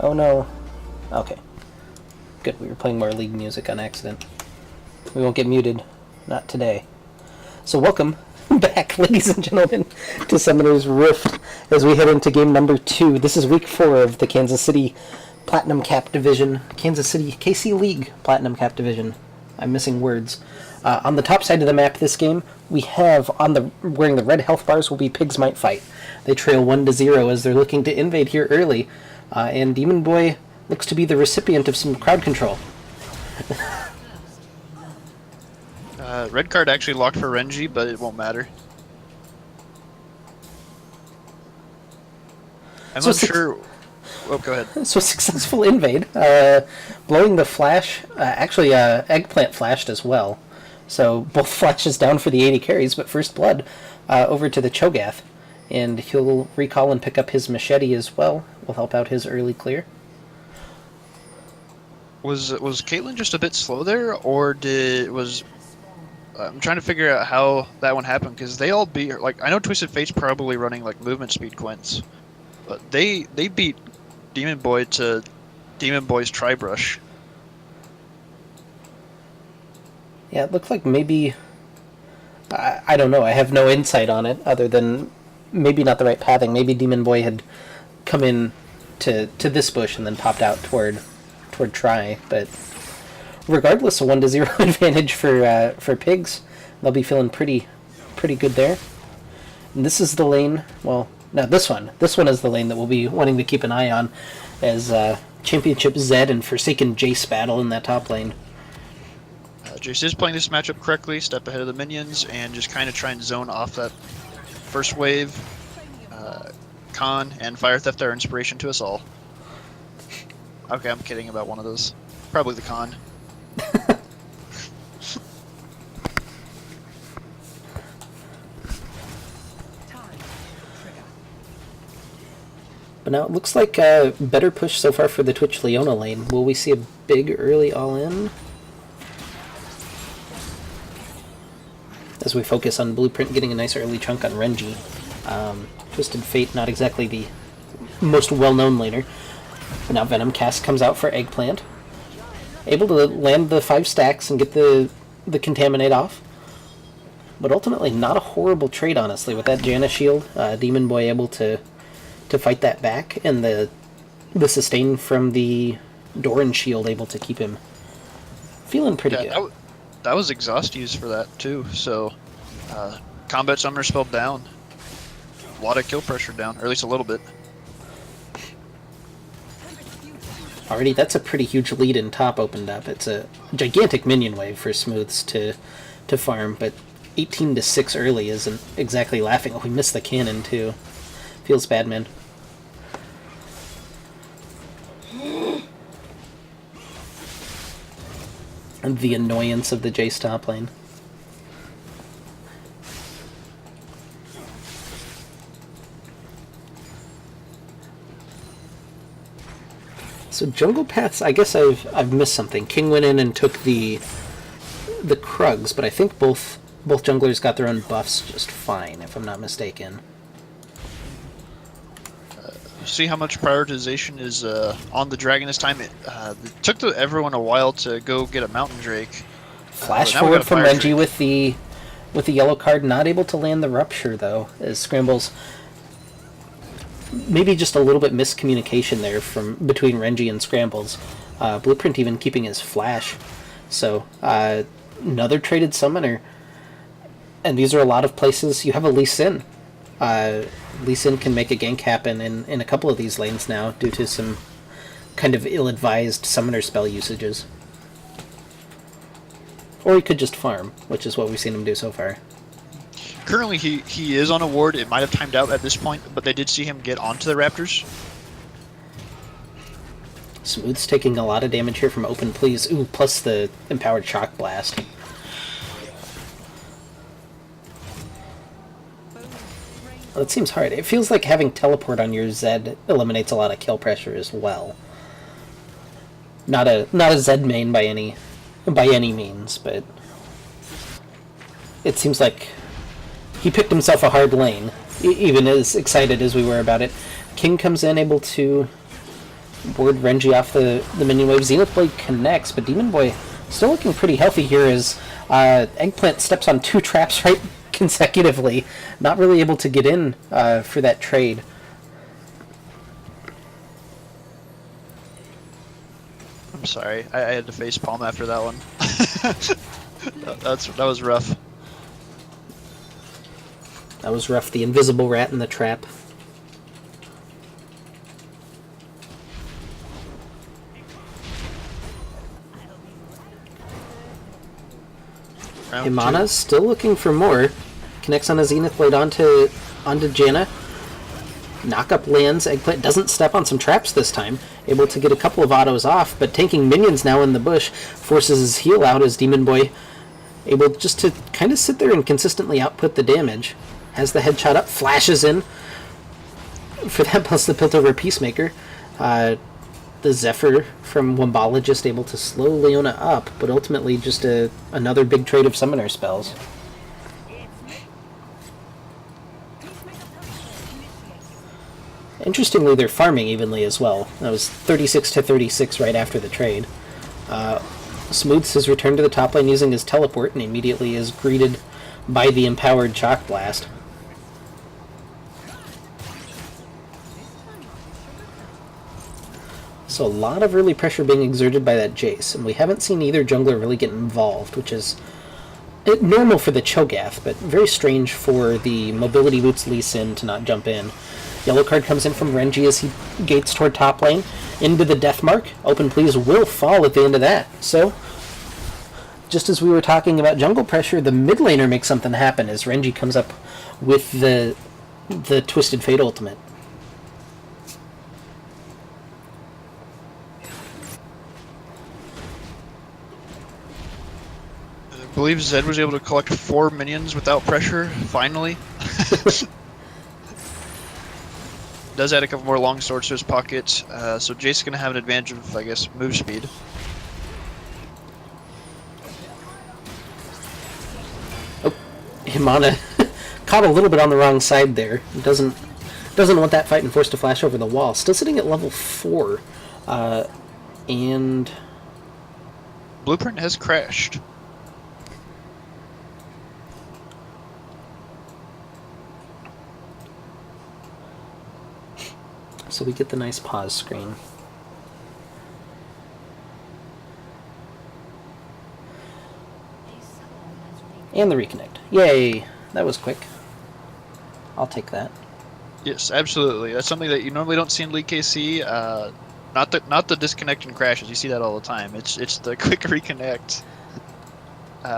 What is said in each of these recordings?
Oh no. Okay. Good, we were playing more League music on accident. We won't get muted. Not today. So welcome back, ladies and gentlemen, to Summoner's Rift as we head into game number 2. This is week 4 of the Kansas City Platinum-Capped Division. Kansas City KC League Platinum-Capped Division. I'm missing words. On the top side of the map this game, we have, wearing the red health bars, will be Pigz Might Fight. They trail 1-0 as they're looking to invade here early. And Demon Boy looks to be the recipient of some crowd control. Red card actually locked for Renji, but it won't matter. I'm not sure. Oh, go ahead. So successful invade, blowing the flash. Actually, Eggplant flashed as well. So both flashes down for the 80 carries, but first blood over to the Cho'Gath. And he'll recall and pick up his machete as well. Will help out his early clear. Was Caitlyn just a bit slow there, or I'm trying to figure out how that one happened, because they all beat her. Like, I know Twisted Fate's probably running like movement speed quints, but they beat Demon Boy to Demon Boy's Tri-Brush. Yeah, it looked like maybe... I don't know, I have no insight on it, other than maybe not the right pathing. Maybe Demon Boy had come in to this bush and then popped out toward Tri, but regardless, a 1-0 advantage for Pigz. They'll be feeling pretty good there. And this is the lane, well, no, this one is the lane that we'll be wanting to keep an eye on as Championship Zed and Forsaken Jace battle in that top lane. Jace is playing this matchup correctly, step ahead of the minions, and just kind of try and zone off that first wave. Khan and Fire Theft are inspiration to us all. Okay, I'm kidding about one of those. Probably the Khan. But now it looks like a better push so far for the Twitch Leona lane. Will we see a big early all-in? As we focus on Blueprint getting a nice early chunk on Renji. Twisted Fate, not exactly the most well-known laner. But now Venom Cast comes out for Eggplant. Able to land the 5 stacks and get the Contaminate off. But ultimately not a horrible trade, honestly, with that Janna shield. Demon Boy able to fight that back, and the sustain from the Doran shield able to keep him feeling pretty good. That was exhaust use for that too, so Combat Summoner spelled down. A lot of kill pressure down, or at least a little bit. Already, that's a pretty huge lead in top opened up. It's a gigantic minion wave for Smooths to farm, but 18-6 early isn't exactly laughing. Oh, we missed the cannon too. Feels bad, man. And the annoyance of the Jace top lane. So jungle paths, I guess I've missed something. King went in and took the Krugs, but I think both junglers got their own buffs just fine, if I'm not mistaken. See how much prioritization is on the dragon this time. It took everyone a while to go get a Mountain Drake. Flash forward from Renji with the yellow card, not able to land the Rupture though, as Scrambles. Maybe just a little bit miscommunication there between Renji and Scrambles. Blueprint even keeping his flash. So another traded summoner, and these are a lot of places. You have a Lee Sin. Lee Sin can make a gank happen in a couple of these lanes now due to some kind of ill-advised summoner spell usages. Or he could just farm, which is what we've seen him do so far. Currently, he is on a ward. It might have timed out at this point, but they did see him get onto the Raptors. Smooth's taking a lot of damage here from Open Please. Ooh, plus the Empowered Shock Blast. Well, it seems hard. It feels like having Teleport on your Zed eliminates a lot of kill pressure as well. Not a Zed main by any means, but it seems like he picked himself a hard lane, even as excited as we were about it. King comes in, able to Board Renji off the minion wave. Zenith Blade connects, but Demon Boy still looking pretty healthy here as Eggplant steps on 2 traps right consecutively. Not really able to get in for that trade. I'm sorry. I had to face palm after that one. that was rough. That was rough. The invisible rat in the trap. Himana's still looking for more. Connects on a Zenith Blade onto Janna. Knockup lands. Eggplant doesn't step on some traps this time. Able to get a couple of autos off, but tanking minions now in the bush forces his heal out as Demon Boy able just to kind of sit there and consistently output the damage. Has the headshot up, flashes in for that, plus the Piltover Peacemaker. The Zephyr from Wambala just able to slow Leona up, but ultimately just another big trade of summoner spells. Interestingly, they're farming evenly as well. That was 36 to 36 right after the trade. Smooths his return to the top lane using his teleport and immediately is greeted by the empowered Shock Blast. So a lot of early pressure being exerted by that Jace, and we haven't seen either jungler really get involved, which is normal for the Cho'Gath, but very strange for the mobility boots Lee Sin to not jump in. Yellow card comes in from Renji as he gates toward top lane. Into the death mark. Open please will fall at the end of that. So, just as we were talking about jungle pressure, the mid laner makes something happen as Renji comes up with the Twisted Fate ultimate. I believe Zed was able to collect 4 minions without pressure, finally. Does add a couple more long swords to his pocket, so Jace's going to have an advantage of, I guess, move speed. Oh, Himana caught a little bit on the wrong side there. Doesn't want that fight and forced to flash over the wall. Still sitting at level 4, and Blueprint has crashed. so we get the nice pause screen. And the reconnect. Yay! That was quick. I'll take that. Yes, absolutely. That's something that you normally don't see in League KC. Not the disconnect and crashes. You see that all the time. It's the quick reconnect,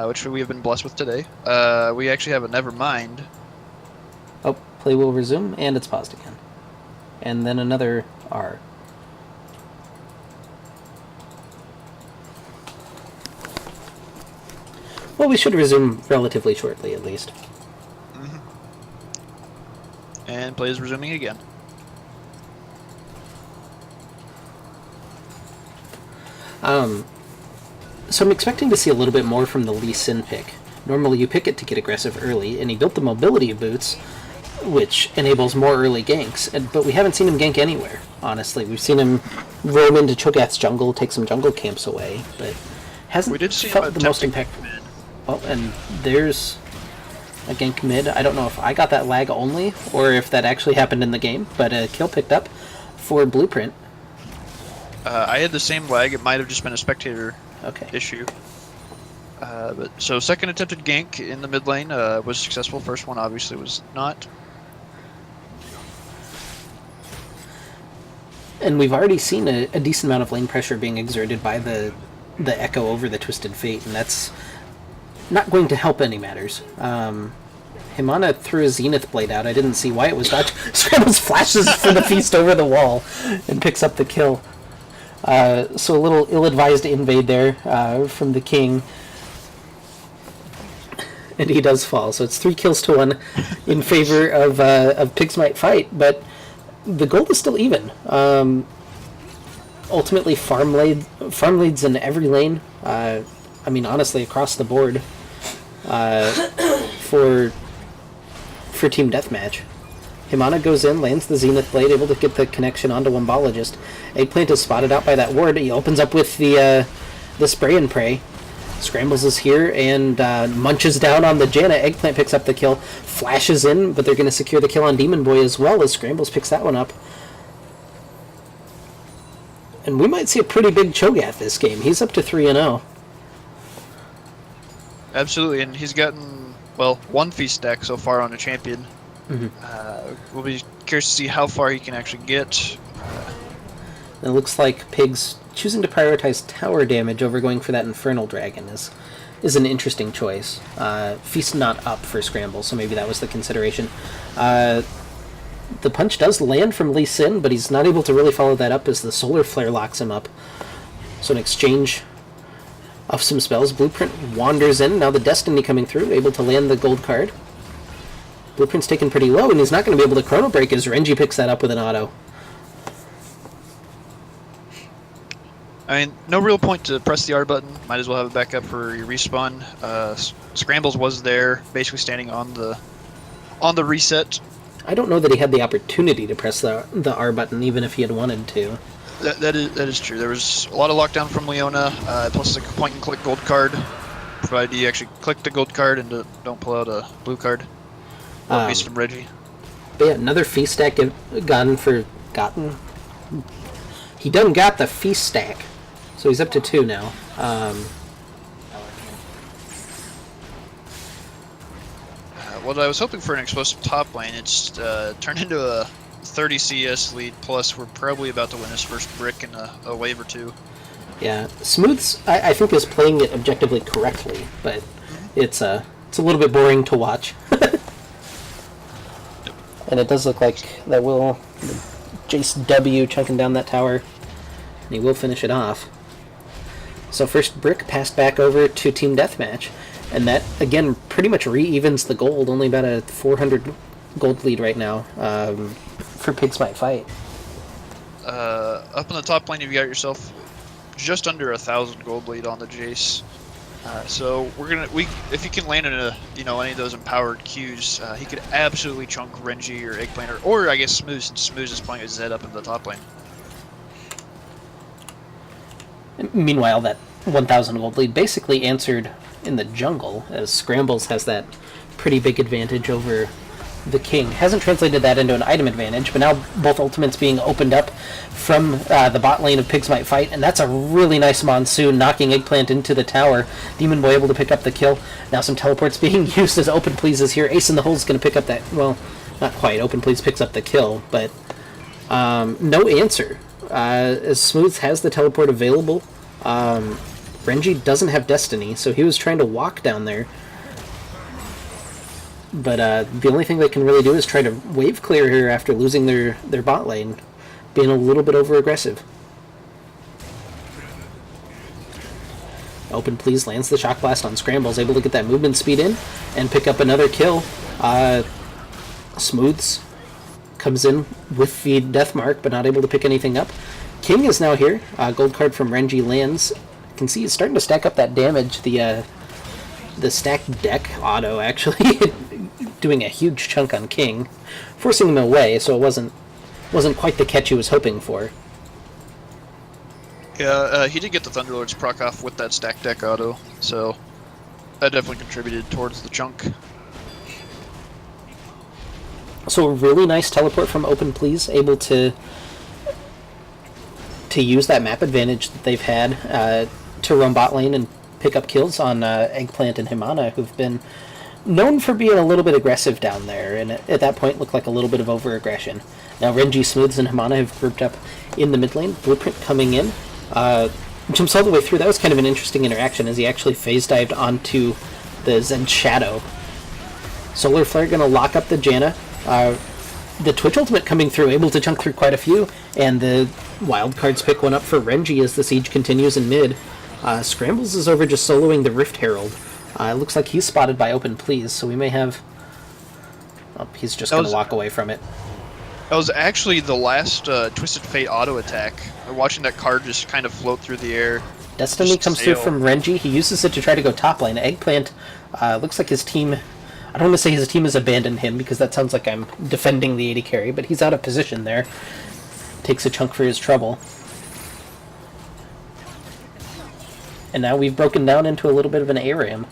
which we have been blessed with today. We actually have a Nevermind. Oh, play will resume, and it's paused again. And then another R. Well, we should resume relatively shortly, at least. Mm-hmm. And play is resuming again. So I'm expecting to see a little bit more from the Lee Sin pick. Normally you pick it to get aggressive early, and he built the mobility boots, which enables more early ganks, but we haven't seen him gank anywhere, honestly. We've seen him roam into Cho'Gath's jungle, take some jungle camps away, but hasn't felt the most impactful. Oh, and there's a gank mid. I don't know if I got that lag only, or if that actually happened in the game, but a kill picked up for Blueprint. I had the same lag. It might have just been a spectator issue. So second attempted gank in the mid lane was successful. First one obviously was not. And we've already seen a decent amount of lane pressure being exerted by the Echo over the Twisted Fate, and that's not going to help any matters. Himana threw a Zenith Blade out. I didn't see why it was dodged. Scrambles flashes for the feast over the wall and picks up the kill. So a little ill-advised invade there from the king. And he does fall. So it's 3 kills to 1 in favor of Pigz might fight, but the goal is still even. Ultimately, farm leads in every lane. I mean, honestly, across the board for Team Deathmatch. Himana goes in, lands the Zenith Blade, able to get the connection onto Wombologist. Eggplant is spotted out by that ward. He opens up with the Spray and Pray. Scrambles is here and munches down on the Janna. Eggplant picks up the kill, flashes in, but they're going to secure the kill on Demon Boy as well as Scrambles picks that one up. And we might see a pretty big Cho'Gath this game. He's up to 3-0. Absolutely, and he's gotten, well, one feast stack so far on the champion. We'll be curious to see how far he can actually get. It looks like Pigz choosing to prioritize tower damage over going for that Infernal Dragon is an interesting choice. Feast not up for Scramble, so maybe that was the consideration. The punch does land from Lee Sin, but he's not able to really follow that up as the Solar Flare locks him up. So an exchange of some spells. Blueprint wanders in. Now the Destiny coming through, able to land the gold card. Blueprint's taken pretty low, and he's not going to be able to Chrono Break as Renji picks that up with an auto. I mean, no real point to press the R button. Might as well have it back up for your respawn. Scrambles was there, basically standing on the reset. I don't know that he had the opportunity to press the R button, even if he had wanted to. That is true. There was a lot of lockdown from Leona, plus the point-and-click gold card, provided you actually click the gold card and don't pull out a blue card. Or a piece from Reggie. But yeah, another feast stack gotten. He done got the feast stack, so he's up to 2 now. Well, I was hoping for an explosive top lane. It's turned into a 30 CS lead, plus we're probably about to win his first brick in a wave or two. Yeah, Smooth's, I think, is playing it objectively correctly, but it's a little bit boring to watch. And it does look like that will Jace W chunking down that tower, and he will finish it off. So first brick passed back over to Team Deathmatch, and that, again, pretty much re-evens the gold, only about a 400 gold lead right now for Pigz Might Fight. Up in the top lane, you've got yourself just under 1,000 gold lead on the Jace. So if you can land in any of those empowered Qs, he could absolutely chunk Renji or Eggplant, or I guess Smooth, since Smooth is playing a Zed up in the top lane. Meanwhile, that 1,000 gold lead basically answered in the jungle, as Scrambles has that pretty big advantage over the King. Hasn't translated that into an item advantage, but now both ultimates being opened up from the bot lane of Pigz Might Fight, and that's a really nice Monsoon, knocking Eggplant into the tower. Demon Boy able to pick up the kill. Now some teleports being used as Open Please is here. Ace in the Hole is going to pick up that, well, not quite. Open Please picks up the kill, but no answer. As Smooth has the teleport available, Renji doesn't have Destiny, so he was trying to walk down there. But the only thing they can really do is try to wave clear here after losing their bot lane, being a little bit over-aggressive. Open Please lands the Shock Blast on Scrambles, able to get that movement speed in and pick up another kill. Smooths comes in with the Death Mark, but not able to pick anything up. King is now here. Gold card from Renji lands. You can see he's starting to stack up that damage. The stacked deck auto actually doing a huge chunk on King, forcing him away, so it wasn't quite the catch he was hoping for. Yeah, he did get the Thunderlord's proc off with that stacked deck auto, so that definitely contributed towards the chunk. So a really nice teleport from Open Please, able to use that map advantage that they've had to roam bot lane and pick up kills on Eggplant and Himana, who've been known for being a little bit aggressive down there, and at that point looked like a little bit of over-aggression. Now Renji, Smooths, and Himana have grouped up in the mid lane. Blueprint coming in, jumps all the way through. That was kind of an interesting interaction as he actually phase dived onto the Zed Shadow. Solar Flare going to lock up the Janna. The Twitch ultimate coming through, able to chunk through quite a few, and the wild cards pick one up for Renji as the siege continues in mid. Scrambles is over just soloing the Rift Herald. It looks like he's spotted by Open Please, so we may have... Oh, he's just going to walk away from it. That was actually the last Twisted Fate auto attack. Watching that card just kind of float through the air. Destiny comes through from Renji. He uses it to try to go top lane. Eggplant, looks like his team I don't want to say his team has abandoned him, because that sounds like I'm defending the AD carry, but he's out of position there. Takes a chunk for his trouble. And now we've broken down into a little bit of an ARAM.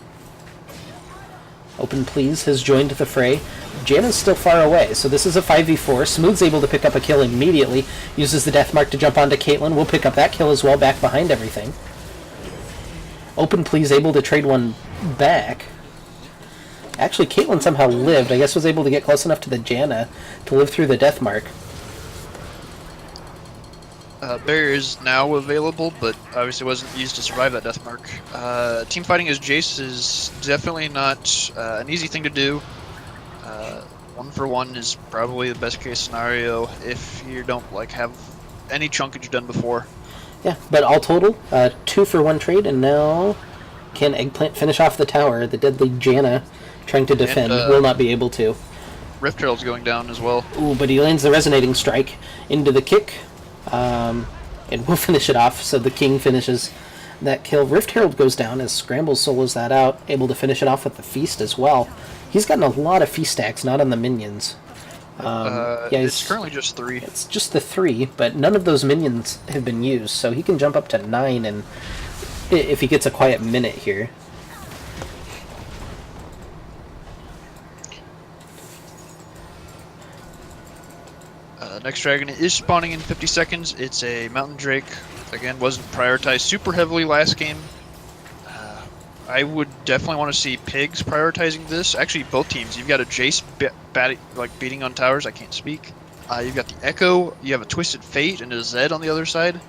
Open Please has joined the fray. Janna's still far away, so this is a 5v4. Smooth's able to pick up a kill immediately. Uses the death mark to jump onto Caitlyn. We'll pick up that kill as well, back behind everything. Open Please able to trade one back. Actually, Caitlyn somehow lived. I guess was able to get close enough to the Janna to live through the death mark. Barrier is now available, but obviously wasn't used to survive that death mark. Team fighting as Jace is definitely not an easy thing to do. 1-for-1 is probably the best case scenario if you don't like have any chunkage done before. Yeah, but all total, 2-for-1 trade, and now can Eggplant finish off the tower? The deadly Janna trying to defend will not be able to. Rift Herald's going down as well. Ooh, but he lands the resonating strike into the kick. And we'll finish it off, so the King finishes that kill. Rift Herald goes down as Scramble solos that out, able to finish it off with the Feast as well. He's gotten a lot of Feast stacks, not on the minions. Yeah, it's currently just 3. It's just the 3, but none of those minions have been used, so he can jump up to 9 and if he gets a quiet minute here. Next dragon is spawning in 50 seconds. It's a Mountain Drake. Again, wasn't prioritized super heavily last game. I would definitely want to see Pigz prioritizing this. Actually, both teams. You've got a Jace beating on towers. I can't speak. You've got the Echo. You have a Twisted Fate and a Zed on the other side.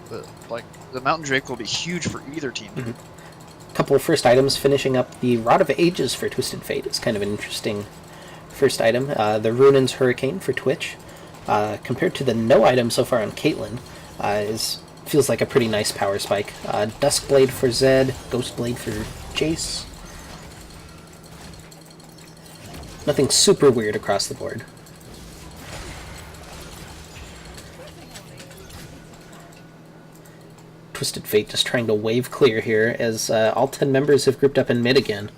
But like the Mountain Drake will be huge for either team. Mm-hmm. Couple of first items finishing up. The Rod of Ages for Twisted Fate is kind of an interesting first item. The Runin's Hurricane for Twitch. Compared to the no item so far on Caitlyn, feels like a pretty nice power spike. Duskblade for Zed, Ghostblade for Jace. Nothing super weird across the board. Twisted Fate just trying to wave clear here as all 10 members have grouped up in mid again.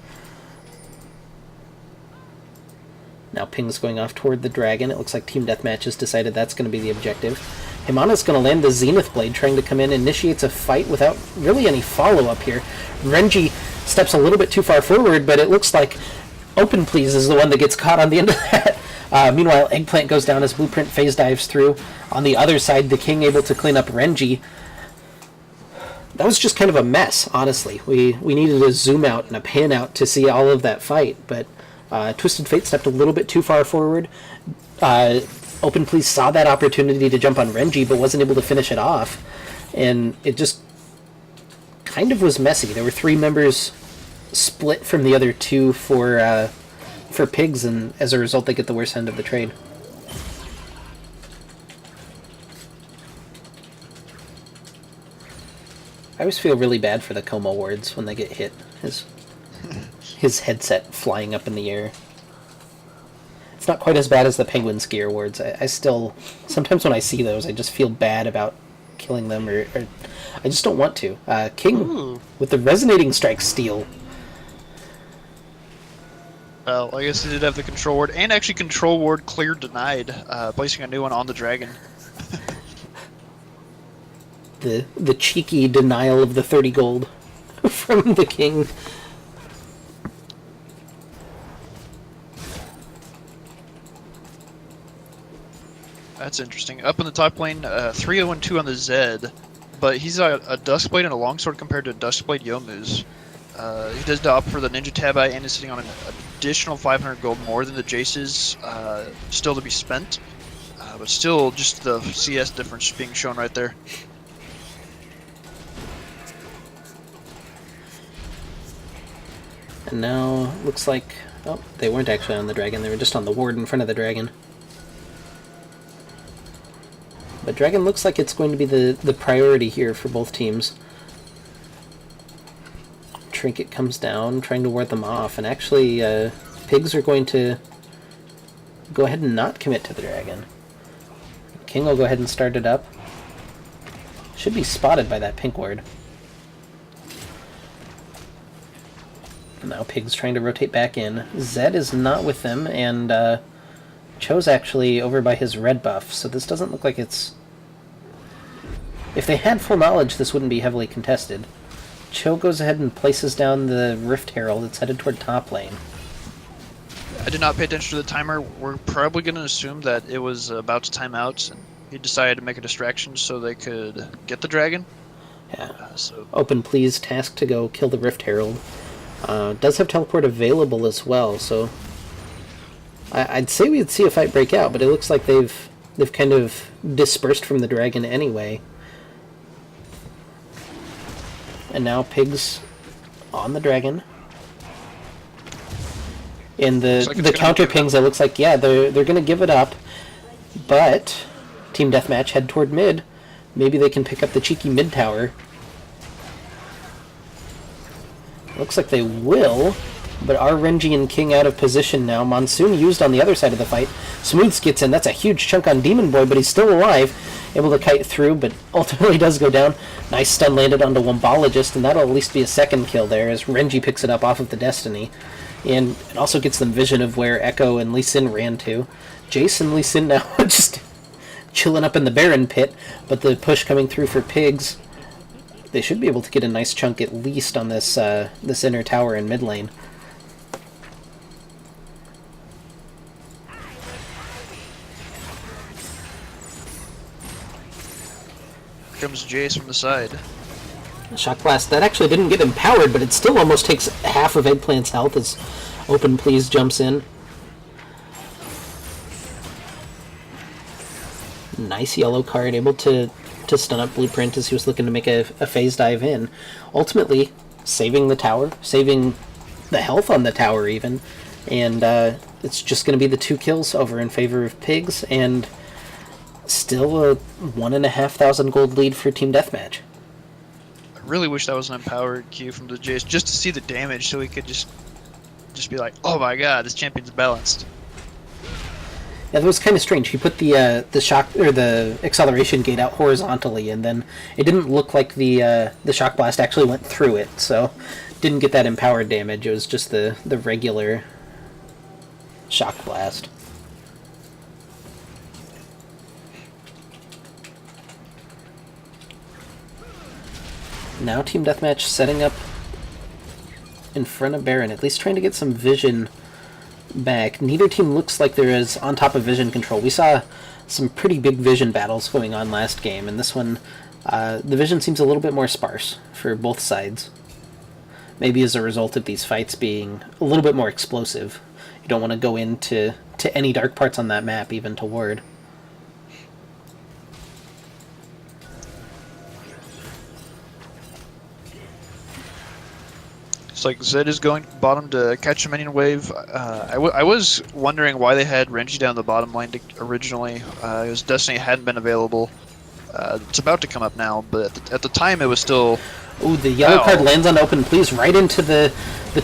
Now Ping's going off toward the dragon. It looks like Team Deathmatch has decided that's going to be the objective. Himana's going to land the Zenith Blade, trying to come in, initiates a fight without really any follow-up here. Renji steps a little bit too far forward, but it looks like Open Please is the one that gets caught on the end of that. Meanwhile, Eggplant goes down as Blueprint phase dives through. On the other side, the King able to clean up Renji. That was just kind of a mess, honestly. We needed a zoom out and a pan out to see all of that fight, but Twisted Fate stepped a little bit too far forward. Open Please saw that opportunity to jump on Renji, but wasn't able to finish it off. And it just kind of was messy. There were 3 members split from the other 2 for Pigz, and as a result, they get the worst end of the trade. I always feel really bad for the Como wards when they get hit. His headset flying up in the air. It's not quite as bad as the Penguin Skier awards. I still, sometimes when I see those, I just feel bad about killing them, or I just don't want to. King with the Resonating Strike steal. Well, I guess he did have the Control Ward, and actually Control Ward clear denied, placing a new one on the dragon. The cheeky denial of the 30 gold from the King. That's interesting. Up in the top lane, 3-0-2 on the Zed, but he's a Duskblade and a Longsword compared to Duskblade Yomu's. He does opt for the Ninja Tabi and is sitting on an additional 500 gold more than the Jace's, still to be spent. But still, just the CS difference being shown right there. And now, looks like... Oh, they weren't actually on the dragon. They were just on the ward in front of the dragon. But dragon looks like it's going to be the priority here for both teams. Trinket comes down, trying to ward them off. And actually, Pigz are going to go ahead and not commit to the dragon. King will go ahead and start it up. Should be spotted by that pink ward. Now Pig's trying to rotate back in. Zed is not with them, and Cho's actually over by his red buff, so this doesn't look like it's... If they had full knowledge, this wouldn't be heavily contested. Cho goes ahead and places down the Rift Herald. It's headed toward top lane. I did not pay attention to the timer. We're probably going to assume that it was about to time out, and he decided to make a distraction so they could get the dragon. Yeah. So Open Please task to go kill the Rift Herald. Does have teleport available as well, so I'd say we'd see a fight break out, but it looks like they've kind of dispersed from the dragon anyway. And now Pigz on the dragon. In the counter pings, it looks like, yeah, they're going to give it up. But Team Deathmatch head toward mid. Maybe they can pick up the cheeky mid tower. Looks like they will. But are Renji and King out of position now? Monsoon used on the other side of the fight. Smooths gets in. That's a huge chunk on Demon Boy, but he's still alive. Able to kite through, but ultimately does go down. Nice stun landed onto Wombologist, and that'll at least be a second kill there as Renji picks it up off of the Destiny. And it also gets them vision of where Echo and Lee Sin ran to. Jace and Lee Sin now just chilling up in the Baron pit, but the push coming through for Pigz. They should be able to get a nice chunk at least on this this inner tower in mid lane. comes Jace from the side. Shock Blast, that actually didn't get empowered, but it still almost takes half of Eggplant's health as Open Please jumps in. Nice yellow card, able to stun up Blueprint as he was looking to make a phase dive in. Ultimately, saving the tower, saving the health on the tower even, and it's just going to be the 2 kills over in favor of Pigz, and still a 1,500 gold lead for Team Deathmatch. I really wish that was an empowered Q from the Jace, just to see the damage, so we could just be like, oh my god, this champion's balanced. Yeah, that was kind of strange. He put the shock or the acceleration gate out horizontally, and then it didn't look like the shock blast actually went through it, so didn't get that empowered damage. It was just the regular shock blast. Now Team Deathmatch setting up in front of Baron, at least trying to get some vision back. Neither team looks like there is on top of vision control. We saw some pretty big vision battles going on last game, and this one, the vision seems a little bit more sparse for both sides. Maybe as a result of these fights being a little bit more explosive. You don't want to go into any dark parts on that map, even to ward. It's like Zed is going bottom to catch a minion wave. I was wondering why they had Renji down the bottom lane originally. Because Destiny hadn't been available. It's about to come up now, but at the time it was still... Ooh, the yellow card lands on Open Please right into the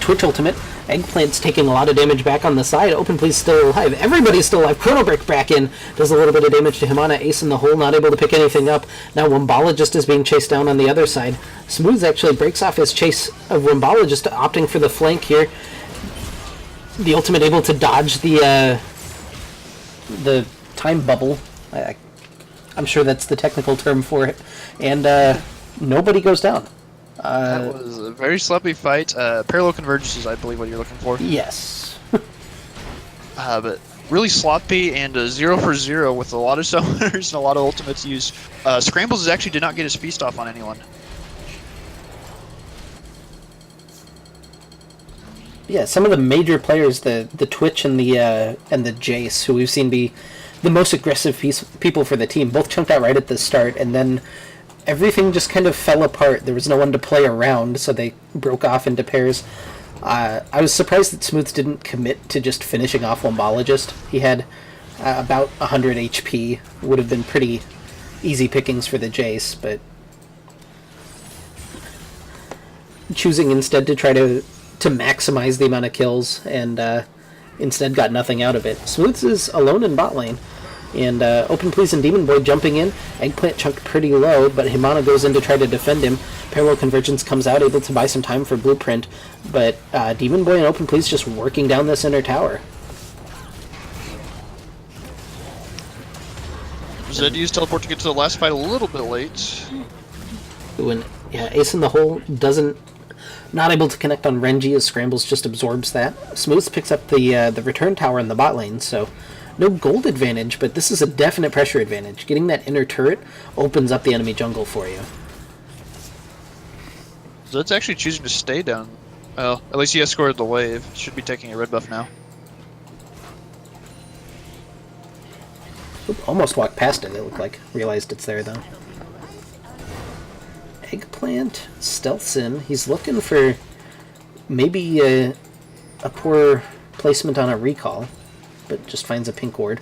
Twitch ultimate. Eggplant's taking a lot of damage back on the side. Open Please still alive. Everybody's still alive. Chrono Break back in. Does a little bit of damage to Himana. Ace in the hole, not able to pick anything up. Now Wombala just is being chased down on the other side. Smooths actually breaks off his chase of Wombala, just opting for the flank here. The ultimate able to dodge the time bubble. I'm sure that's the technical term for it. And nobody goes down. That was a very sloppy fight. Parallel convergence is, I believe, what you're looking for. Yes. But really sloppy and 0 for 0 with a lot of summoners and a lot of ultimates used. Scrambles actually did not get his feast off on anyone. Yeah, some of the major players, the Twitch and the Jace, who we've seen be the most aggressive people for the team, both chunked out right at the start, and then everything just kind of fell apart. There was no one to play around, so they broke off into pairs. I was surprised that Smooths didn't commit to just finishing off Wombologist. He had about 100 HP. Would have been pretty easy pickings for the Jace, but choosing instead to try to maximize the amount of kills, and instead got nothing out of it. Smooths is alone in bot lane. And Open Please and Demon Boy jumping in. Eggplant chunked pretty low, but Himana goes in to try to defend him. Parallel Convergence comes out, able to buy some time for Blueprint. But Demon Boy and Open Please just working down this inner tower. Zed used teleport to get to the last fight a little bit late. Ooh, and yeah, Ace in the Hole doesn't... Not able to connect on Renji as Scrambles just absorbs that. Smooths picks up the return tower in the bot lane, so... No gold advantage, but this is a definite pressure advantage. Getting that inner turret opens up the enemy jungle for you. Zed's actually choosing to stay down. Well, at least he escorted the wave. Should be taking a red buff now. Oop, almost walked past it, it looked like. Realized it's there, though. Eggplant stealths in. He's looking for maybe a poor placement on a recall, but just finds a pink ward.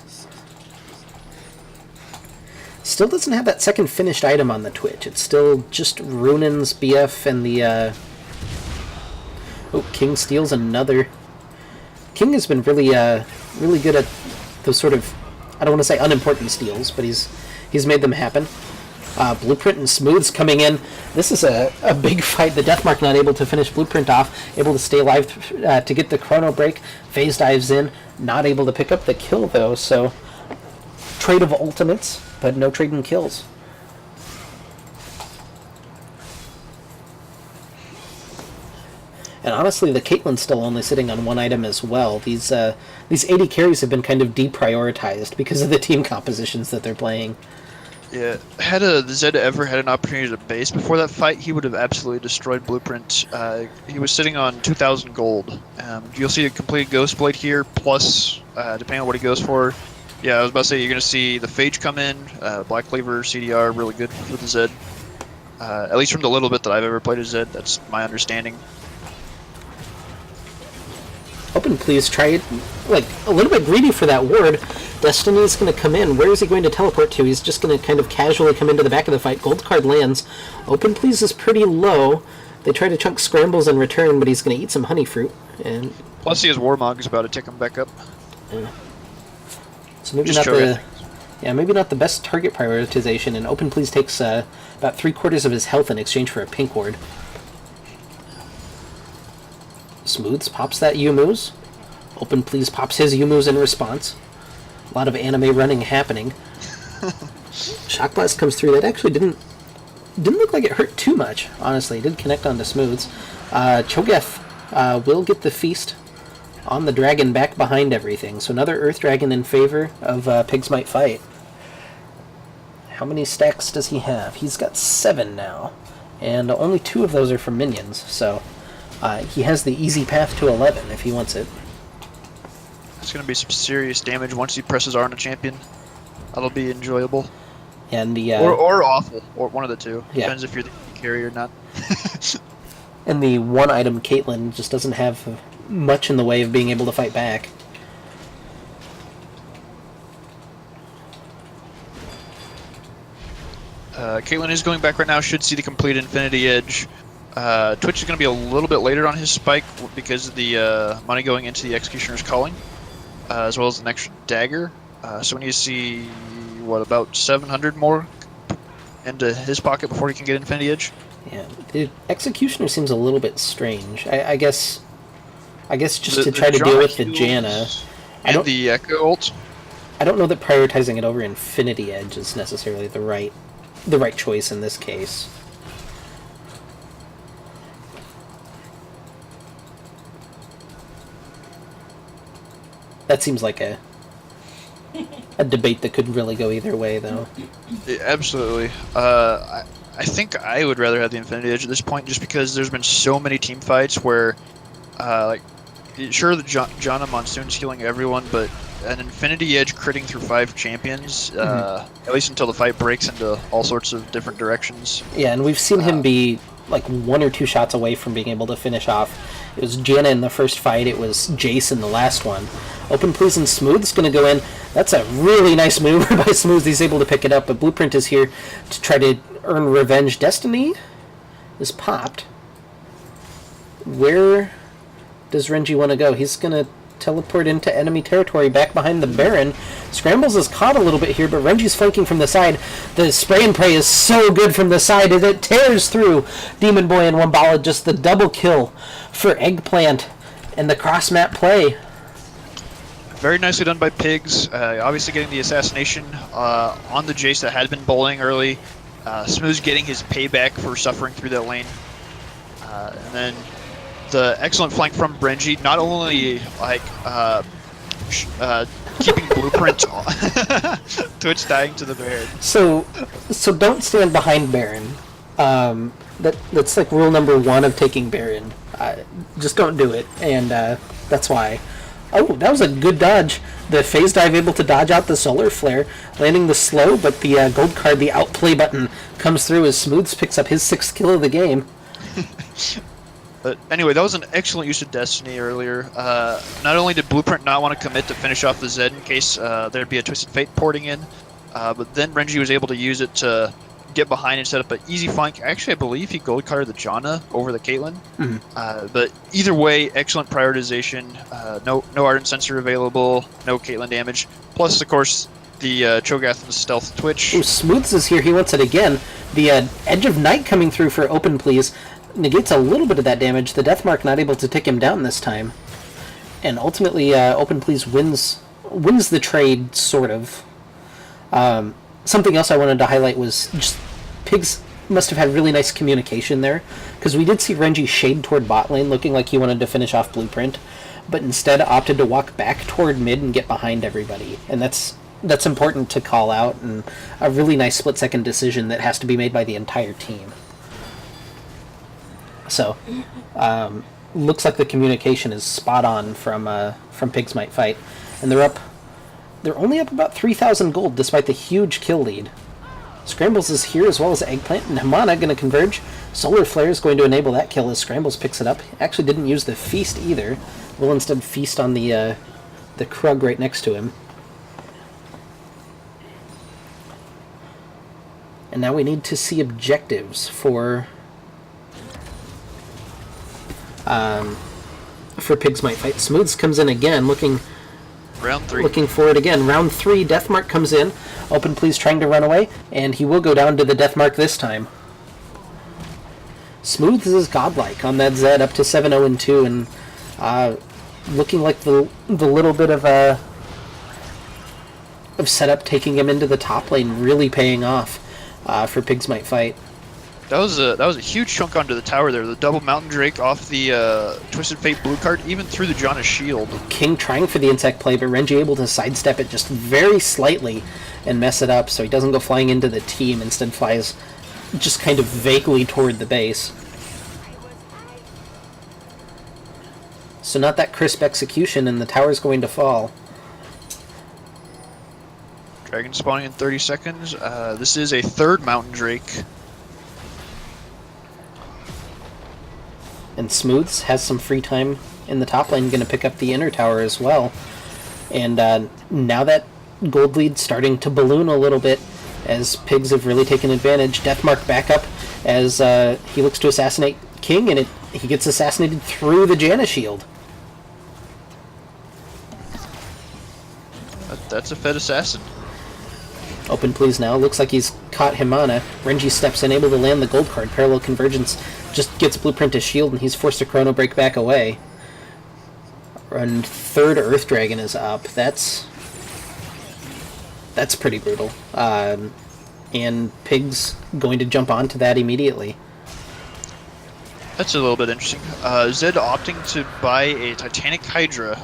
Still doesn't have that second finished item on the Twitch. It's still just Runin's BF and the... Oh, King steals another. King has been really really good at those sort of, I don't want to say unimportant steals, but he's made them happen. Blueprint and Smooths coming in. This is a big fight. The Deathmark not able to finish Blueprint off. Able to stay alive to get the chrono break. FaZe dives in. Not able to pick up the kill, though. So, trade of ultimates, but no trade in kills. And honestly, the Caitlyn's still only sitting on one item as well. These AD carries have been kind of deprioritized because of the team compositions that they're playing. Yeah, had Zed ever had an opportunity to base before that fight, he would have absolutely destroyed Blueprint. He was sitting on 2,000 gold. You'll see a completed Ghost Blade here, plus, depending on what he goes for. Yeah, I was about to say, you're going to see the Phage come in, Black Cleaver, CDR, really good for the Zed. At least from the little bit that I've ever played as Zed, that's my understanding. Open, please try it, like, a little bit greedy for that ward. Destiny's going to come in. Where is he going to teleport to? He's just going to kind of casually come into the back of the fight. Gold card lands. Open, please is pretty low. They try to chunk Scrambles in return, but he's going to eat some honey fruit. And plus he has Warmog's about to take him back up. Yeah. So maybe Just not the... Yeah, maybe not the best target prioritization, and Open Please takes about 3/4 of his health in exchange for a pink ward. Smooths pops that Yumu's. Open Please pops his Yumu's in response. A lot of anime running happening. Shock Blast comes through. That actually didn't look like it hurt too much, honestly. It did connect onto Smooths. Cho'Gath will get the feast on the dragon back behind everything. So another Earth Dragon in favor of Pigz Might Fight. How many stacks does he have? He's got 7 now. And only 2 of those are from minions, so... he has the easy path to 11 if he wants it. It's going to be some serious damage once he presses R on a champion. That'll be enjoyable. And the or awful, or one of the two. Yeah. Depends if you're the carry or not. And the one item Caitlyn just doesn't have much in the way of being able to fight back. Caitlyn is going back right now. Should see the complete Infinity Edge. Twitch is going to be a little bit later on his spike because of the money going into the Executioner's Calling, as well as an extra dagger. So we need to see, what, about 700 more into his pocket before he can get Infinity Edge? Yeah, the Executioner seems a little bit strange. I guess just to try to deal with the Janna. And the Echo ult. I don't know that prioritizing it over Infinity Edge is necessarily the right choice in this case. That seems like a debate that could really go either way, though. Yeah, absolutely. I think I would rather have the Infinity Edge at this point, just because there's been so many team fights where, sure, the Janna Monsoon's healing everyone, but an Infinity Edge critting through 5 champions, at least until the fight breaks into all sorts of different directions. Yeah, and we've seen him be like 1 or 2 shots away from being able to finish off. It was Janna in the first fight, it was Jace in the last one. Open Please and Smooth's going to go in. That's a really nice move by Smooth. He's able to pick it up, but Blueprint is here to try to earn revenge. Destiny is popped. Where does Renji want to go? He's going to teleport into enemy territory back behind the Baron. Scrambles is caught a little bit here, but Renji's flanking from the side. The spray and pray is so good from the side as it tears through Demon Boy and Wambala. Just the double kill for Eggplant and the cross-map play. Very nicely done by Pigz. Obviously getting the assassination on the Jace that had been bowling early. Smooth's getting his payback for suffering through that lane. And then the excellent flank from Brenji, not only like keeping Blueprint Twitch dying to the Baron. So don't stand behind Baron. That's like rule number 1 of taking Baron. Just don't do it, and that's why. Oh, that was a good dodge. The phase dive able to dodge out the solar flare, landing the slow, but the gold card, the outplay button, comes through as Smooths picks up his 6th kill of the game. But anyway, that was an excellent use of Destiny earlier. Not only did Blueprint not want to commit to finish off the Zed in case there'd be a Twisted Fate porting in, but then Renji was able to use it to get behind and set up an easy flank. Actually, I believe he gold carded the Janna over the Caitlyn. But either way, excellent prioritization. No Ardent Sensor available, no Caitlyn damage. Plus, of course, the Cho'Gath and the Stealth Twitch. Ooh, Smooths is here. He wants it again. The Edge of Night coming through for Open Please negates a little bit of that damage. The Deathmark not able to take him down this time. And ultimately, Open Please wins the trade, sort of. Something else I wanted to highlight was just Pigz must have had really nice communication there, because we did see Renji shade toward bot lane, looking like he wanted to finish off Blueprint, but instead opted to walk back toward mid and get behind everybody. And that's important to call out, and a really nice split-second decision that has to be made by the entire team. So, looks like the communication is spot on from Pigz Might Fight, and they're only up about 3,000 gold despite the huge kill lead. Scrambles is here as well as Eggplant, and Hamana going to converge. Solar Flare is going to enable that kill as Scrambles picks it up. Actually didn't use the Feast either. Will instead feast on the Krug right next to him. And now we need to see objectives for Pigz Might Fight. Smooths comes in again, looking for it again. Round 3, Deathmark comes in. Open Please trying to run away, and he will go down to the Deathmark this time. Smooths is godlike on that Zed, up to 7-0-2, and looking like the little bit of setup taking him into the top lane really paying off for Pigz Might Fight. That was a huge chunk onto the tower there. The double Mountain Drake off the Twisted Fate blue card, even through the Janna shield. King trying for the insect play, but Renji able to sidestep it just very slightly and mess it up, so he doesn't go flying into the team, instead flies just kind of vaguely toward the base. So not that crisp execution, and the tower's going to fall. Dragon spawning in 30 seconds. This is a 3rd Mountain Drake. And Smooths has some free time in the top lane, going to pick up the inner tower as well. And now that gold lead's starting to balloon a little bit, as Pigz have really taken advantage. Deathmark back up as he looks to assassinate King, and he gets assassinated through the Janna shield. That's a Fed Assassin. Open Please now. Looks like he's caught Himana. Renji steps in, able to land the gold card. Parallel Convergence just gets Blueprint to shield, and he's forced to Chrono Break back away. And 3rd Earth Dragon is up. That's pretty brutal. And Pig's going to jump onto that immediately. That's a little bit interesting. Zed opting to buy a Titanic Hydra.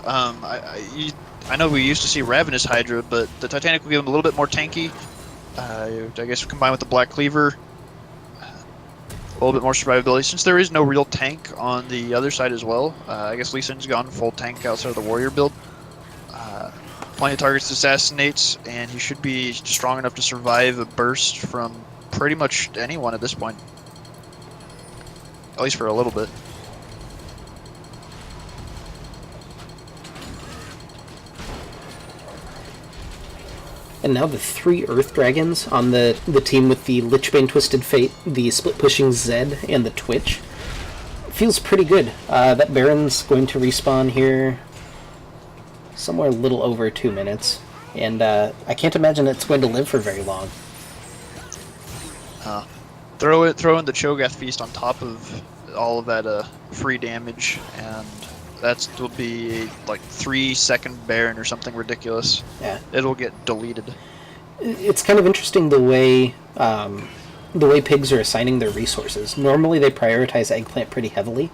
I know we used to see Ravenous Hydra, but the Titanic will give him a little bit more tanky. I guess combined with the Black Cleaver, a little bit more survivability. Since there is no real tank on the other side as well, I guess Lee Sin's gone full tank outside of the Warrior build. Plenty of targets to assassinate, and he should be strong enough to survive a burst from pretty much anyone at this point. At least for a little bit. And now the 3 Earth Dragons on the team with the Lichbane Twisted Fate, the split-pushing Zed, and the Twitch. Feels pretty good. That Baron's going to respawn here. somewhere a little over 2 minutes, and I can't imagine it's going to live for very long. Throw in the Cho'Gath Feast on top of all of that free damage, and that will be like 3-second Baron or something ridiculous. Yeah, It'll get deleted. it's kind of interesting the way Pigz are assigning their resources. Normally they prioritize Eggplant pretty heavily,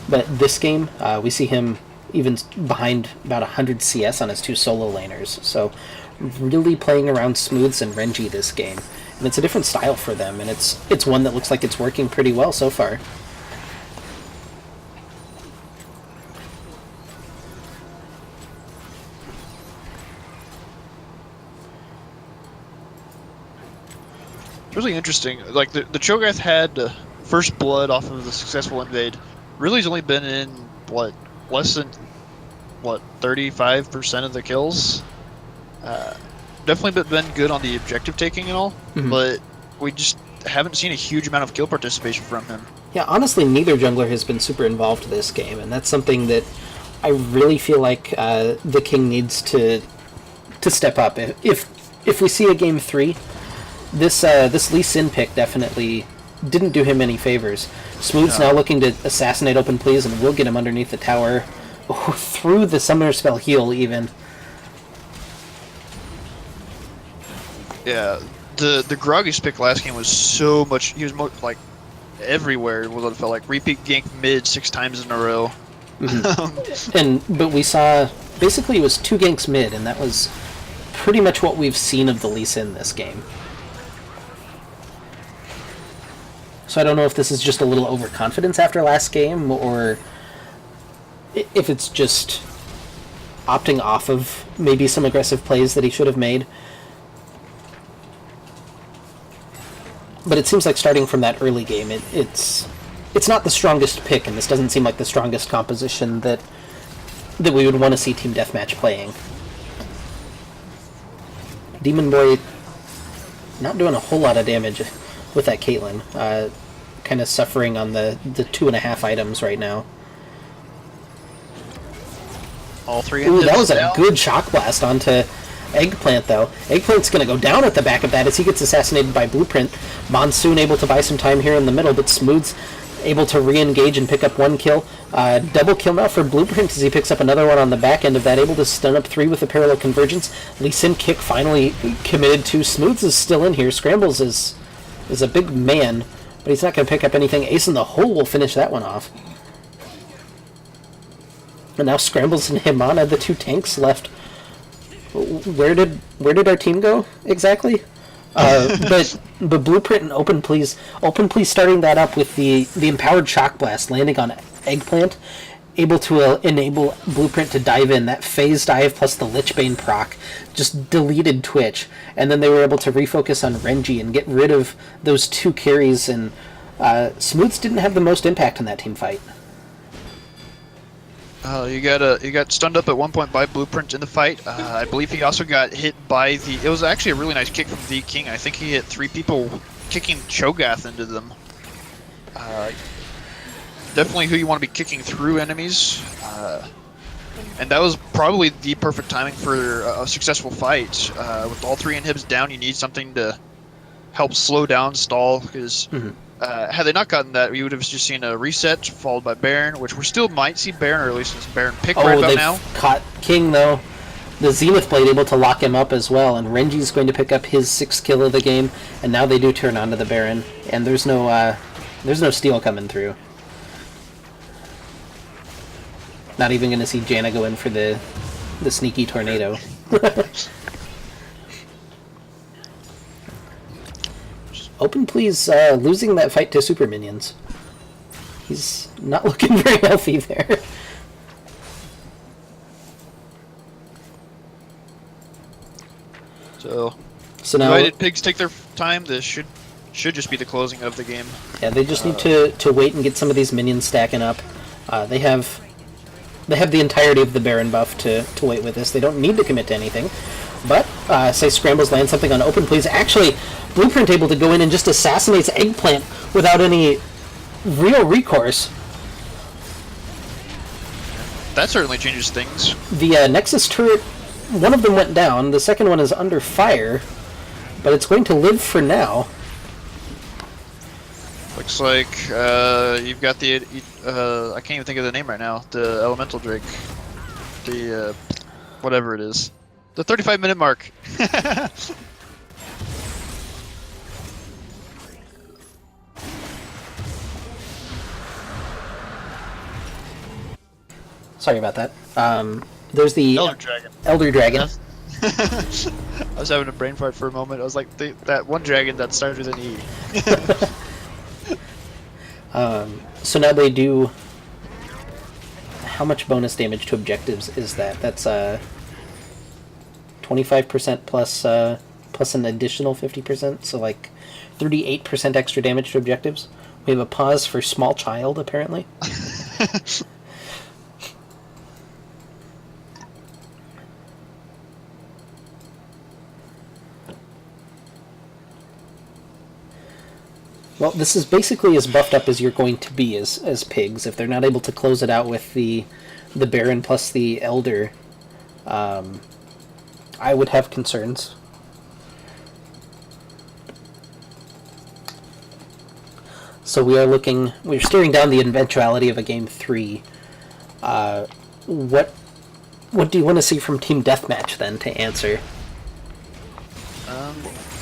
but this game we see him even behind about 100 CS on his 2 solo laners. So really playing around Smooths and Renji this game. And it's a different style for them, and it's one that looks like it's working pretty well so far. It's really interesting. Like the Cho'Gath had first blood off of the successful invade. Really, he's only been in less than 35% of the kills. Definitely been good on the objective taking and all, but we just haven't seen a huge amount of kill participation from him. Yeah, honestly, neither jungler has been super involved this game, and that's something that I really feel like the King needs to step up. If we see a game 3, this Lee Sin pick definitely didn't do him any favors. Smooth's now looking to assassinate Open Please, and we'll get him underneath the tower, through the Summoner Spell heal even. Yeah, the Gragas pick last game was so much. He was like everywhere. What it felt like. Repeat gank mid 6 times in a row. But we saw basically it was 2 ganks mid, and that was pretty much what we've seen of the Lee Sin this game. So I don't know if this is just a little overconfidence after last game, or if it's just opting off of maybe some aggressive plays that he should have made. But it seems like starting from that early game, it's not the strongest pick, and this doesn't seem like the strongest composition that we would want to see Team Deathmatch playing. Demon Boy not doing a whole lot of damage with that Caitlyn. Kind of suffering on the 2.5 items right now. All 3. Ooh, that was a good shock blast onto Eggplant, though. Eggplant's going to go down at the back of that as he gets assassinated by Blueprint. Monsoon able to buy some time here in the middle, but Smooth's able to re-engage and pick up 1 kill. Double kill now for Blueprint as he picks up another one on the back end of that, able to stun up 3 with a parallel convergence. Lee Sin kick finally committed to. Smooths is still in here. Scrambles is a big man, but he's not going to pick up anything. Ace in the hole will finish that one off. And now Scrambles and Himana, the 2 tanks left. Where did our team go exactly? But Blueprint and Open Please starting that up with the empowered shock blast landing on Eggplant, able to enable Blueprint to dive in. That phase dive plus the Lichbane proc just deleted Twitch, and then they were able to refocus on Renji and get rid of those 2 carries. And Smooths didn't have the most impact in that team fight. You got stunned up at one point by Blueprint in the fight. I believe he also got hit by the. It was actually a really nice kick from the King. I think he hit 3 people, kicking Cho'Gath into them. Definitely who you want to be kicking through enemies. And that was probably the perfect timing for a successful fight. With all 3 inhibs down, you need something to help slow down stall, because had they not gotten that, we would have just seen a reset followed by Baron, which we still might see Baron, or at least it's Baron pick right about now. Caught King, though. The Zenith Blade able to lock him up as well, and Renji's going to pick up his 6th kill of the game, and now they do turn onto the Baron, and there's no steal coming through. Not even going to see Janna go in for the sneaky tornado. Open Please losing that fight to Super Minions. He's not looking very healthy there. So now, provided Pigz take their time, this should just be the closing of the game. Yeah, they just need to wait and get some of these minions stacking up. They have the entirety of the Baron buff to wait with this. They don't need to commit to anything. But, say Scrambles land something on Open Please. Actually, Blueprint able to go in and just assassinates Eggplant without any real recourse. That certainly changes things. The Nexus turret, one of them went down. The second one is under fire, but it's going to live for now. Looks like you've got the I can't even think of the name right now. The elemental drake, the whatever it is, the 35-minute mark. Sorry about that. There's the Elder Dragon. Elder Dragon. I was having a brain fart for a moment. I was like, that one dragon that starts with an E. So now they do. How much bonus damage to objectives is that? That's 25% plus an additional 50%, so like 38% extra damage to objectives. We have a pause for small child, apparently. Well, this is basically as buffed up as you're going to be as Pigz. If they're not able to close it out with the Baron plus the Elder, I would have concerns. So we're staring down the eventuality of a game 3. What do you want to see from Team Deathmatch then to answer?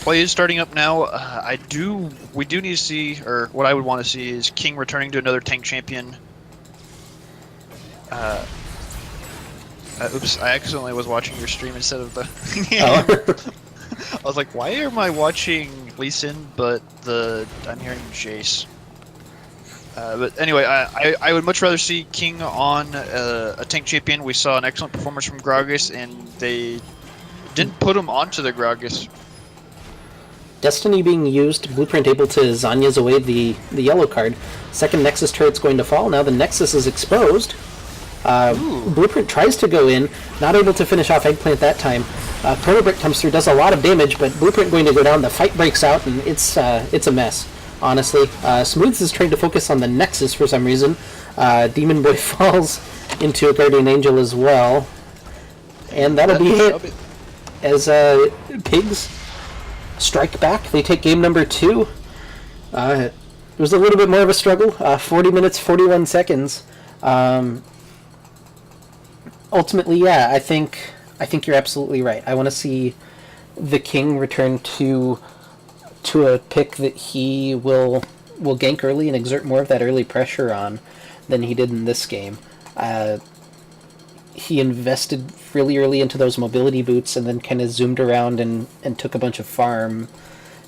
Play is starting up now. We do need to see, or what I would want to see is King returning to another tank champion. Oops, I accidentally was watching your stream instead of the Oh. I was like, why am I watching Lee Sin, but I'm hearing Jace? But anyway, I would much rather see King on a tank champion. We saw an excellent performance from Gragas, and they didn't put him onto the Gragas. Destiny being used, Blueprint able to Zanya's away the yellow card. Second Nexus turret's going to fall. Now the Nexus is exposed. Blueprint tries to go in, not able to finish off Eggplant that time. Protobrick comes through, does a lot of damage, but Blueprint going to go down. The fight breaks out, and it's a mess, honestly. Smooths is trying to focus on the Nexus for some reason. Demon Boy falls into a Guardian Angel as well. And that'll be it. As Pigz strike back, they take game number 2. It was a little bit more of a struggle. 40 minutes, 41 seconds. Ultimately, yeah, I think you're absolutely right. I want to see the King return to a pick that he will gank early and exert more of that early pressure on than he did in this game. He invested really early into those mobility boots and then kind of zoomed around and took a bunch of farm.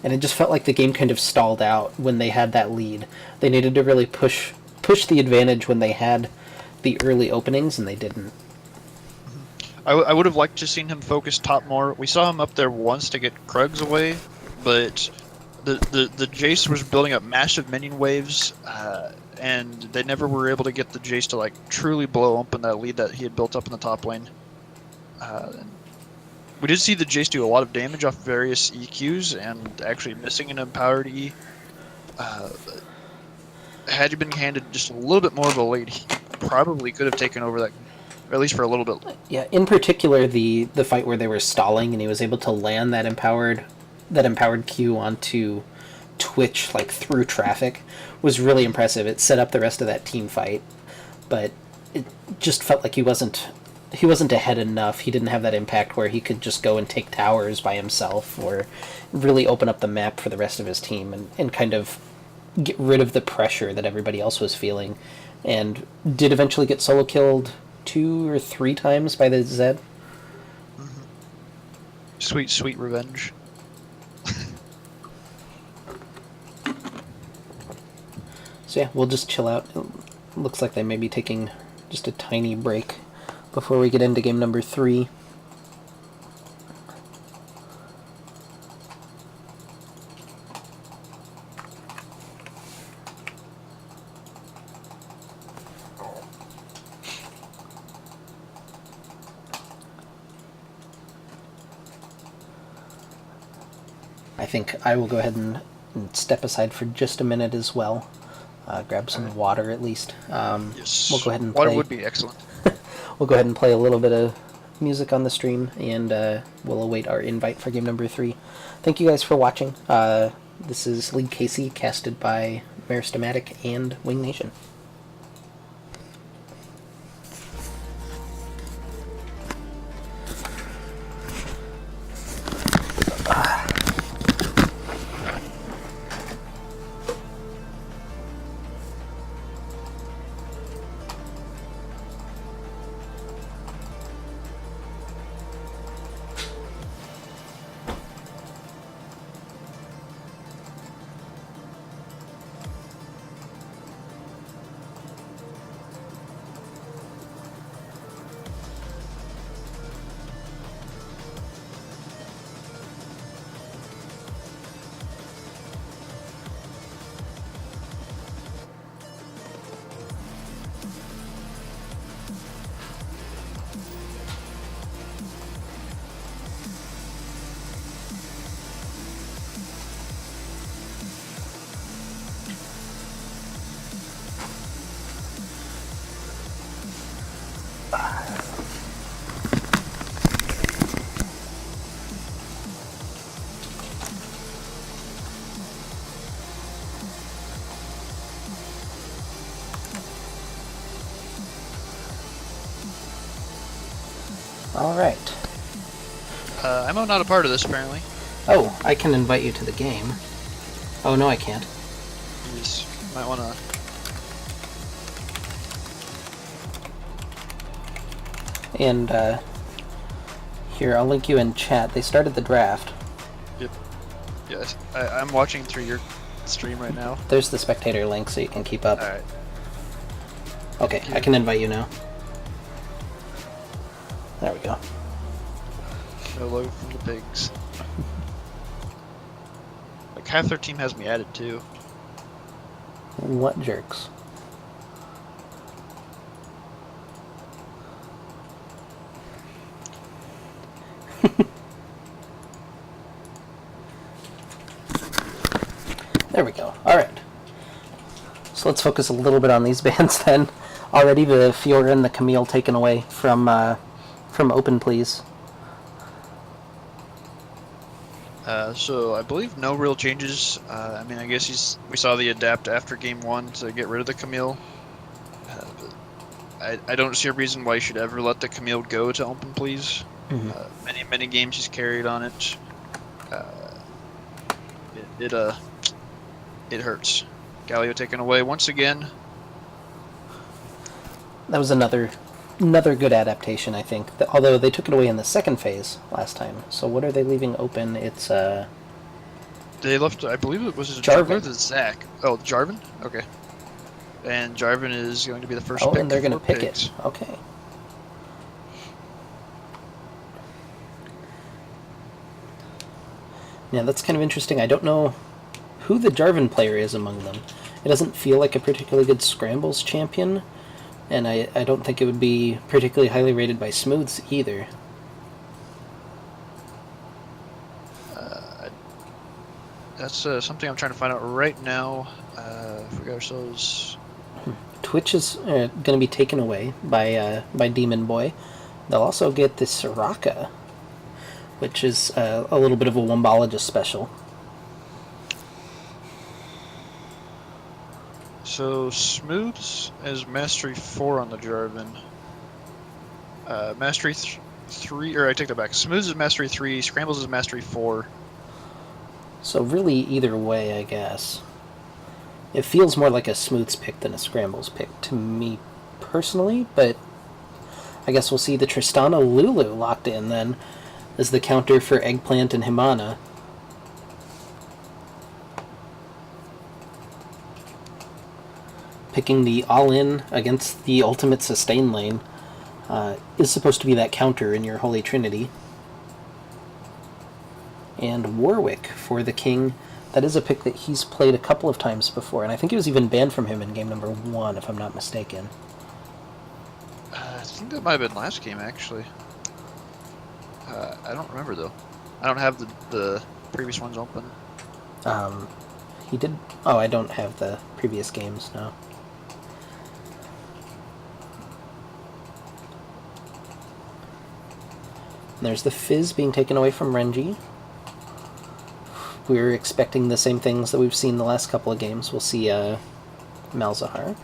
And it just felt like the game kind of stalled out when they had that lead. They needed to really push the advantage when they had the early openings, and they didn't. I would have liked to seen him focus top more. We saw him up there once to get Krugs away, but the Jace was building up massive minion waves, and they never were able to get the Jace to like truly blow open that lead that he had built up in the top lane. We did see the Jace do a lot of damage off various EQs and actually missing an empowered E. Had he been handed just a little bit more of a lead, he probably could have taken over that, at least for a little bit. Yeah, in particular the fight where they were stalling and he was able to land that empowered Q onto Twitch like through traffic was really impressive. It set up the rest of that team fight, but it just felt like he wasn't ahead enough. He didn't have that impact where he could just go and take towers by himself or really open up the map for the rest of his team and kind of get rid of the pressure that everybody else was feeling, and did eventually get solo killed 2 or 3 times by the Zed. Mm-hmm. Sweet, sweet revenge. So yeah, we'll just chill out. It looks like they may be taking just a tiny break before we get into game number 3. I think I will go ahead and step aside for just a minute as well. Grab some water at least. Yes. We'll go ahead and water play. would be excellent. we'll go ahead and play a little bit of music on the stream, and we'll await our invite for game number 3. Thank you guys for watching. This is League KC, casted by Meristematic and Wing Nation. Alright. I'm not a part of this, apparently. Oh, I can invite you to the game. Oh, no, I can't. You just might want to... And, here, I'll link you in chat. They started the draft. Yep. Yes, I'm watching through your stream right now. There's the spectator link so you can keep up. Alright. Okay, I can invite you now. There we go. Hello from the Pigz. Like, half their team has me added, too. What jerks? There we go. Alright. So let's focus a little bit on these bands then. Already the Fiora and the Camille taken away from Open Please. So I believe no real changes. I mean, I guess we saw the adapt after game 1 to get rid of the Camille. But I don't see a reason why you should ever let the Camille go to Open Please. Mm-hmm. Many games he's carried on it. It hurts. Galio taken away once again. That was another good adaptation, I think. Although they took it away in the second phase last time. So what are they leaving open? It's They left. I believe it was Jarvan. The Zach. Oh, Jarvan. Okay. And Jarvan is going to be the first. Oh, pick and they're going to for pick Pigz. it. Okay. Yeah, that's kind of interesting. I don't know who the Jarvan player is among them. It doesn't feel like a particularly good Scrambles champion, and I don't think it would be particularly highly rated by Smooths either. That's something I'm trying to find out right now. If we got ourselves. Twitch is going to be taken away by Demon Boy. They'll also get the Soraka, which is a little bit of a Wombologist special. So Smooths is Mastery 4 on the Jarvan. Mastery 3, or I take that back. Smooths is Mastery 3, Scrambles is Mastery 4. So really either way, I guess. It feels more like a Smooths pick than a Scrambles pick to me personally, but I guess we'll see the Tristana Lulu locked in then as the counter for Eggplant and Himana. Picking the all-in against the ultimate sustain lane is supposed to be that counter in your Holy Trinity. And Warwick for the King. That is a pick that he's played a couple of times before, and I think he was even banned from him in game number 1, if I'm not mistaken. I think that might have been last game, actually. I don't remember, though. I don't have the previous ones open. He did... Oh, I don't have the previous games, no. there's the Fizz being taken away from Renji. We're expecting the same things that we've seen the last couple of games. We'll see Malzahar.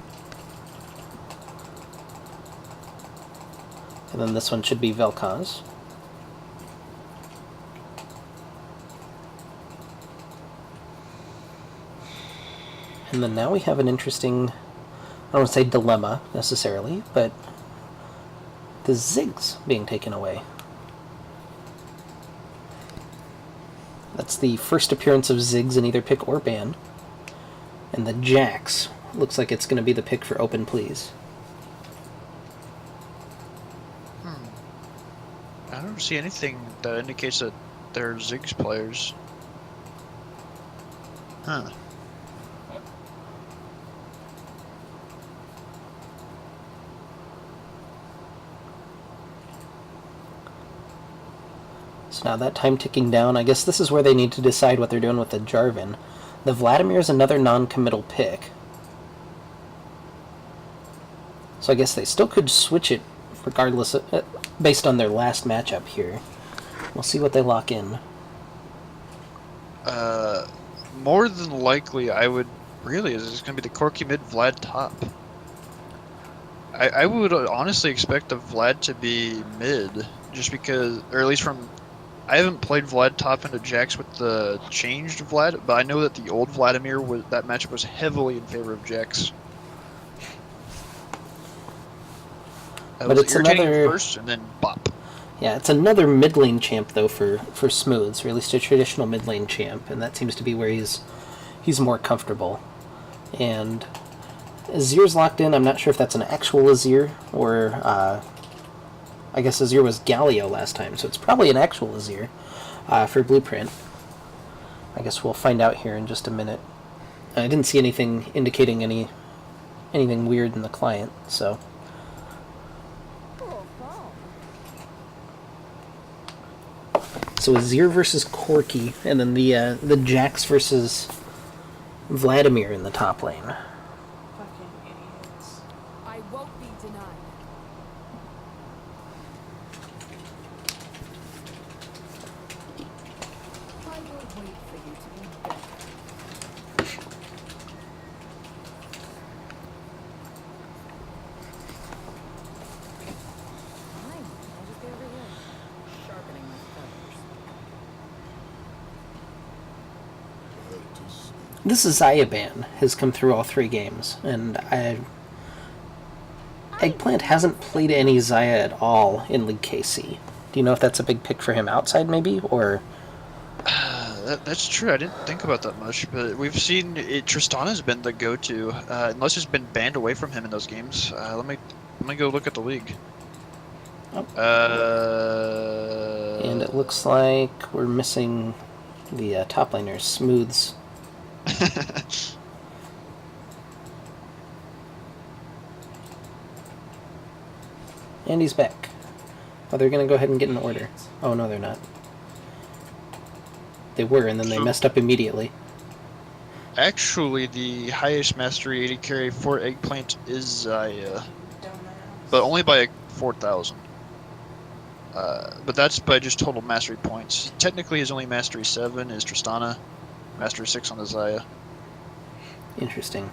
And then this one should be Vel'Koz. And then now we have an interesting, I don't want to say dilemma necessarily, but the Ziggs being taken away. That's the first appearance of Ziggs in either pick or ban. And the Jax looks like it's going to be the pick for Open Please. I don't see anything that indicates that they're Ziggs players. Huh. So now that time ticking down, I guess this is where they need to decide what they're doing with the Jarvan. The Vladimir is another non-committal pick. So I guess they still could switch it regardless of, based on their last matchup here. We'll see what they lock in. More than likely, I would really is going to be the Corki mid Vlad top. I would honestly expect the Vlad to be mid, just because, or at least from. I haven't played Vlad top into Jax with the changed Vlad, but I know that the old Vladimir that matchup was heavily in favor of Jax. But it's another first and then bop. Yeah, it's another mid lane champ though for Smooths, or at least a traditional mid lane champ, and that seems to be where he's more comfortable. And Azir's locked in. I'm not sure if that's an actual Azir or I guess Azir was Galio last time, so it's probably an actual Azir for Blueprint. I guess we'll find out here in just a minute. I didn't see anything indicating anything weird in the client, so. So Azir versus Corki, and then the Jax versus Vladimir in the top lane. Fucking idiots. I won't be denied. I will wait for you to be better. Fine, I'll just be over here, sharpening my feathers. This Xayah ban has come through all three games, and Eggplant hasn't played any Xayah at all in League KC. Do you know if that's a big pick for him outside, maybe, or? That's true. I didn't think about that much, but we've seen Tristana's been the go-to, unless it's been banned away from him in those games. Let me go look at the league. Oh. And it looks like we're missing the top laner, Smooths. And he's back. Oh, they're going to go ahead and get an order. Oh, no, they're not. They were, and then they messed up immediately. Actually, the highest mastery 80 carry for Eggplant is Xayah, but only by 4,000. But that's by just total mastery points. Technically, his only mastery 7 is Tristana, mastery 6 on the Xayah. Interesting.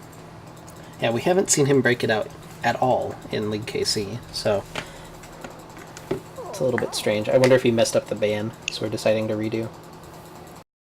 Yeah, we haven't seen him break it out at all in League KC, so it's a little bit strange. I wonder if he messed up the ban, so we're deciding to redo.